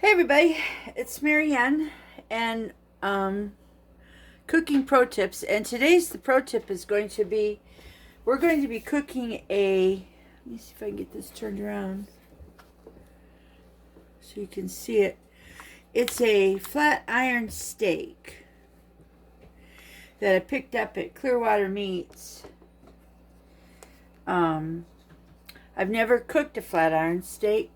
Hey everybody, it's Marianne and cooking pro tips, and today's the pro tip is going to be we're going to be cooking let me see if I can get this turned around so you can see it. It's a flat iron steak that I picked up at Clearwater Meats. I've never cooked a flat iron steak.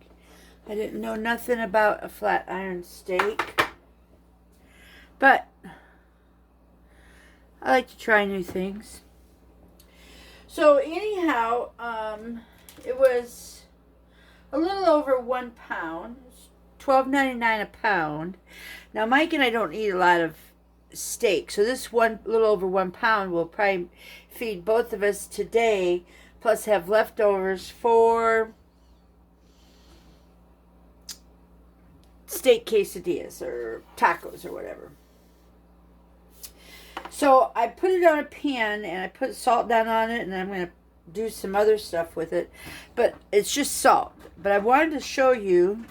I didn't know nothing about a flat iron steak, but I like to try new things. So anyhow, it was a little over 1 pound, $12.99 a pound. Now Mike and I don't eat a lot of steak, so this little over 1 pound will probably feed both of us today, plus have leftovers for steak quesadillas or tacos or whatever. So I put it on a pan and I put salt down on it, and I'm going to do some other stuff with it, but it's just salt. But I wanted to show you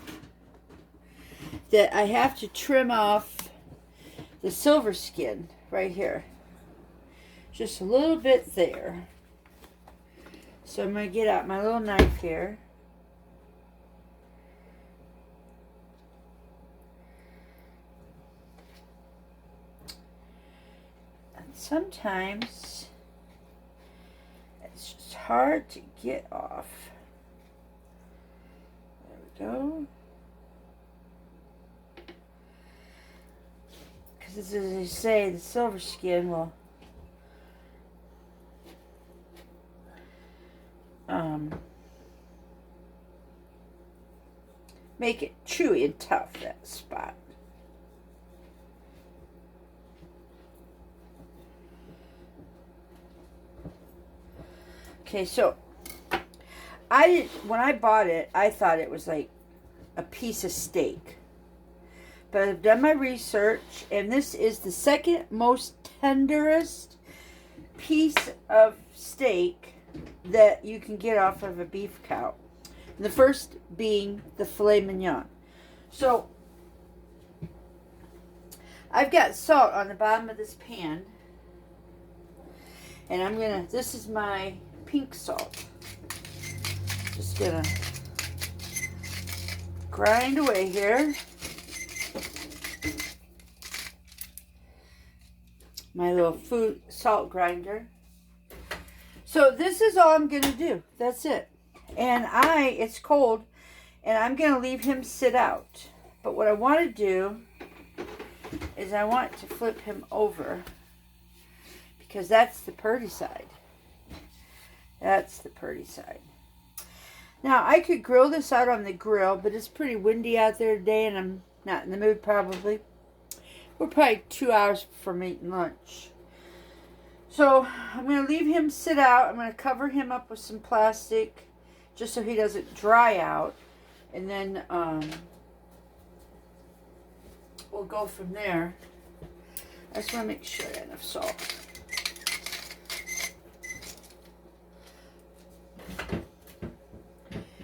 that I have to trim off the silver skin right here, just a little bit there. So I'm going to get out my little knife here. Sometimes it's just hard to get off. There we go. Because as they say, the silver skin will make it chewy and tough, that spot. Okay, so when I bought it, I thought it was like a piece of steak. But I've done my research, and this is the second most tenderest piece of steak that you can get off of a beef cow. And the first being the filet mignon. So I've got salt on the bottom of this pan, and this is my pink salt. Just gonna grind away here. My little food salt grinder. So this is all I'm gonna do. That's it. And it's cold, and I'm gonna leave him sit out. But what I want to do is I want to flip him over, because that's the pretty side. That's the pretty side. Now, I could grill this out on the grill, but it's pretty windy out there today, and I'm not in the mood probably. We're probably 2 hours from eating lunch. So, I'm going to leave him sit out. I'm going to cover him up with some plastic, just so he doesn't dry out. And then, we'll go from there. I just want to make sure I have enough salt.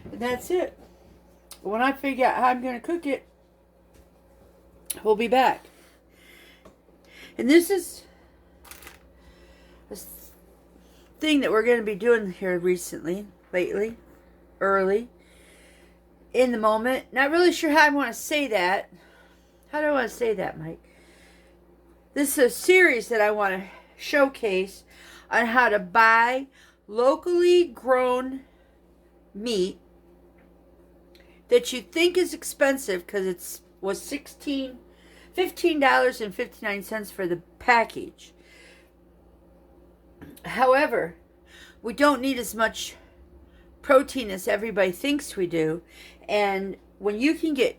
And that's it. When I figure out how I'm going to cook it, we'll be back. And this is a thing that we're going to be doing here early, in the moment. Not really sure how I want to say that. How do I want to say that, Mike? This is a series that I want to showcase on how to buy locally grown meat that you think is expensive, because it was $15.59 for the package. However, we don't need as much protein as everybody thinks we do. And when you can get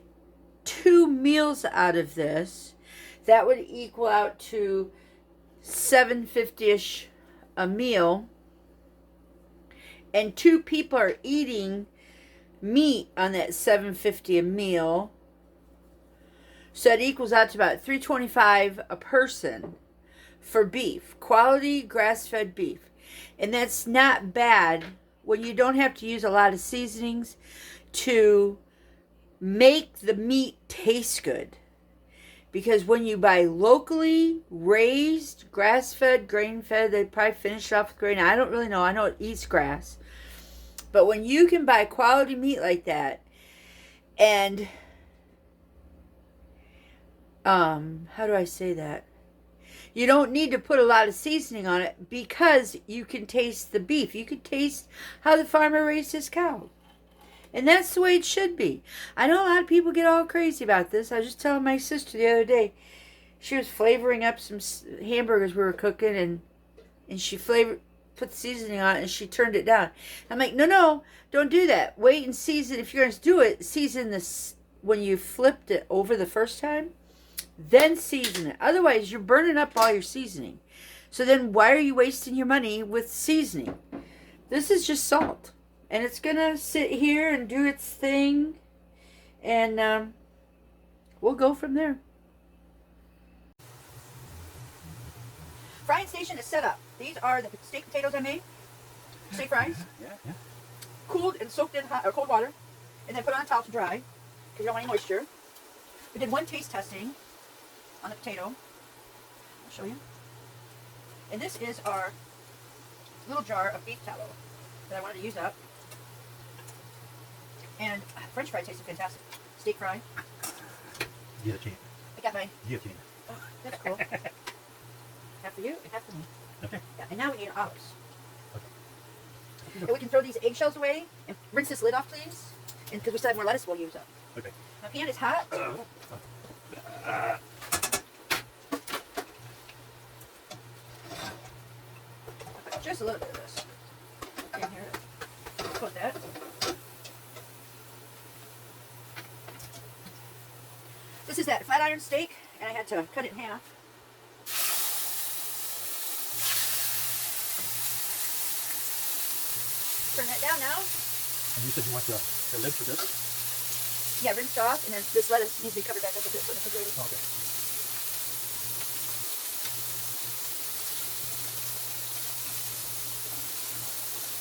2 meals out of this, that would equal out to $7.50-ish a meal. And 2 people are eating meat on that $7.50 a meal. So it equals out to about $3.25 a person for beef, quality grass-fed beef. And that's not bad when you don't have to use a lot of seasonings to make the meat taste good. Because when you buy locally raised, grass-fed, grain-fed, they probably finish it off with grain. I don't really know. I know it eats grass. But when you can buy quality meat like that, and how do I say that? You don't need to put a lot of seasoning on it because you can taste the beef. You can taste how the farmer raised his cow. And that's the way it should be. I know a lot of people get all crazy about this. I was just telling my sister the other day. She was flavoring up some hamburgers we were cooking, and she put seasoning on it, and she turned it down. I'm like, no, don't do that. Wait and season. If you're going to do it, season this when you flipped it over the first time. Then season it. Otherwise, you're burning up all your seasoning. So then why are you wasting your money with seasoning? This is just salt. And it's going to sit here and do its thing. And we'll go from there. Frying station is set up. These are the steak potatoes I made. Steak fries. Yeah. Cooled and soaked in hot or cold water. And then put on a towel to dry. Because you don't want any moisture. We did one taste testing on the potato. I'll show you. And this is our little jar of beef tallow that I wanted to use up. And French fry tasted fantastic. Steak fry. Guillotine. I got my... Guillotine. Oh, that's cool. Half for you and half for me. Okay. Yeah, and now we need olives. Okay. And we can throw these eggshells away and rinse this lid off, please. And because we still have more lettuce we'll use up. Okay. My pan is hot. Just a little bit of this. In here. Put that. This is that flat iron steak, and I had to cut it in half. Turn that down now. And you said you want the lid for this? Yeah, rinsed off, and then this lettuce needs to be covered back up with this in the refrigerator. Okay.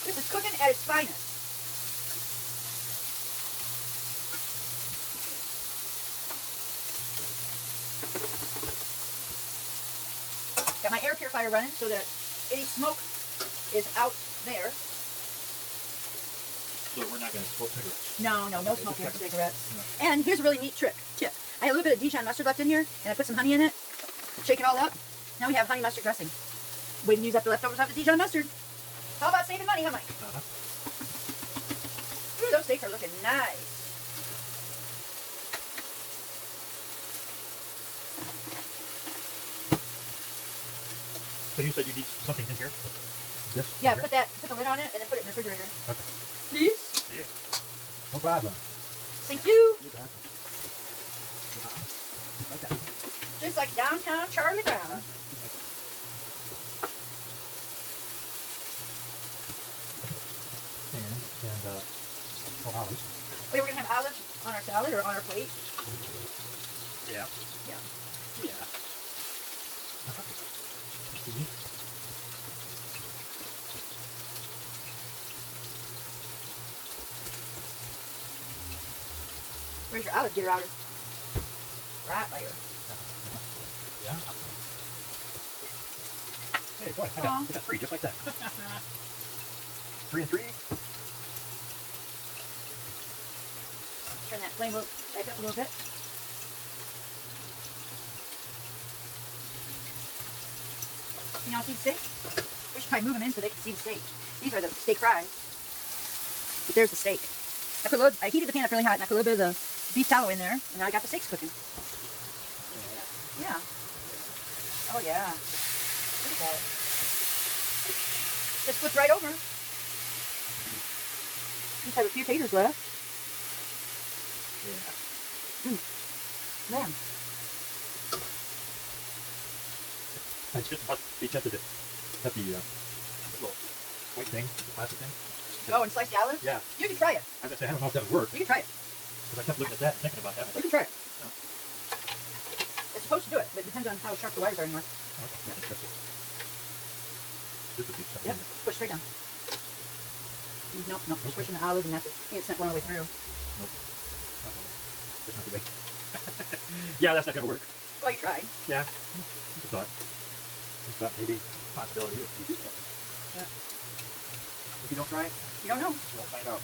This is cooking at its finest. Got my air purifier running so that any smoke is out there. So we're not going to smoke cigarettes? No smoke in Okay. cigarettes. No. And here's a really neat tip. I had a little bit of Dijon mustard left in here, and I put some honey in it. Shake it all up. Now we have honey mustard dressing. We can use up the leftovers of the Dijon mustard. How about saving money, huh, Mike? Ooh, those steaks are looking nice. So you said you need something in here? This? Yeah, here? put the lid on it, and then put it in the refrigerator. Okay. Please? Yeah. No problem. Thank you. You got it. Okay. Just like downtown Charlie Brown. And olives. Wait, we're going to have olives on our salad or on our plate? Yeah. Yeah. Yeah. Where's your olive getter outer? Right there. Yeah. Hey, boy, I got 3 just like that. 3 and 3. Turn that flame back up a little bit. You know, see the steak? We should probably move them in so they can see the steak. These are the steak fries. But there's the steak. I heated the pan up really hot and I put a little bit of the beef tallow in there, and now I got the steaks cooking. Yeah. Oh yeah. Look at that. Just flipped right over. Just have a few taters left. Yeah. Man. I just must be tempted to have the little white thing, the plastic thing. Oh, and slice the olive? Yeah. You can try it. I was gonna say, I don't know if that would work. You can try it. Because I kept looking at that and thinking about that. You can try it. No. It's supposed to do it, but it depends on how sharp the wires are anymore. Okay. Yeah, that's it. This would be something. Yep, push straight down. Nope, just pushing the olive and that's it. It's not going all the way through. Nope. That's not too big. Yeah, that's not gonna work. Well, you tried. Yeah. Just thought. Just thought maybe possibility. Yeah. If you don't try, You don't know. you won't find out.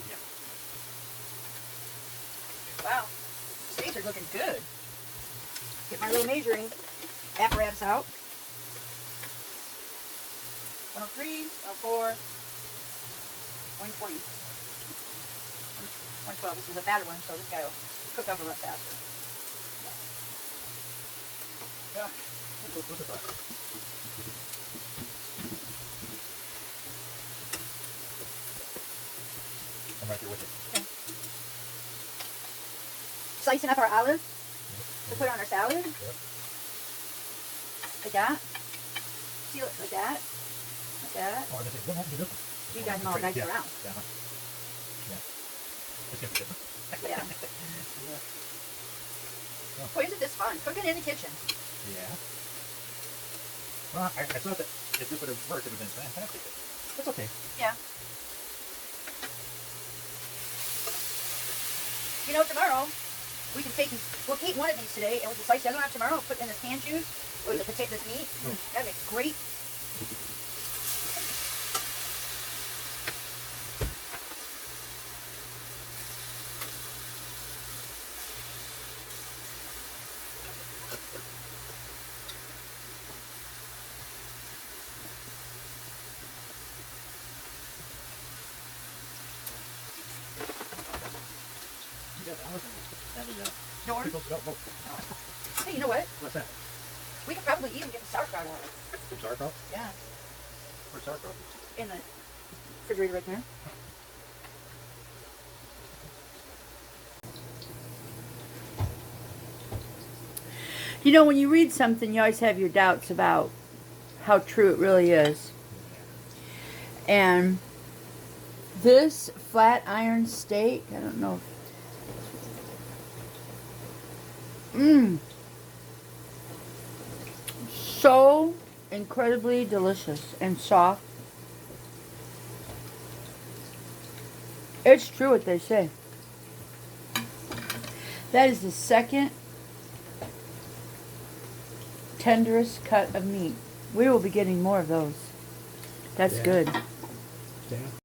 Yeah. Wow. Steaks are looking good. Get my little measuring apparatus out. 103, 104, 120. 112. This is a fatter one, so this guy will cook up a lot faster. Yeah. Look at that. I'm right here with you. Okay. Slicing up our olives to put on our salad. Yep. Like that. Seal it like that. Like that. Oh, this is what happened to this one? You guys them all nice around. Yeah. Yeah. It's gonna be different. Yeah. Oh. Boy, isn't this fun? Cooking in the kitchen. Yeah. Well, I thought that if this would have worked, it would have been fantastic. That's okay. Yeah. You know, tomorrow we can take, we'll eat one of these today, and we can slice the other one up tomorrow, put it in this canned juice with the potato, this meat. That'd be great. Door. Hey, you know what? What's that? We could probably even get the sauerkraut out. Some sauerkraut? Yeah. Where's sauerkraut? In the refrigerator right there. You know, when you read something, you always have your doubts about how true it really is. And this flat iron steak, I don't know. So incredibly delicious and soft. It's true what they say. That is the second tenderest cut of meat. We will be getting more of those. That's Yeah. good. Yeah.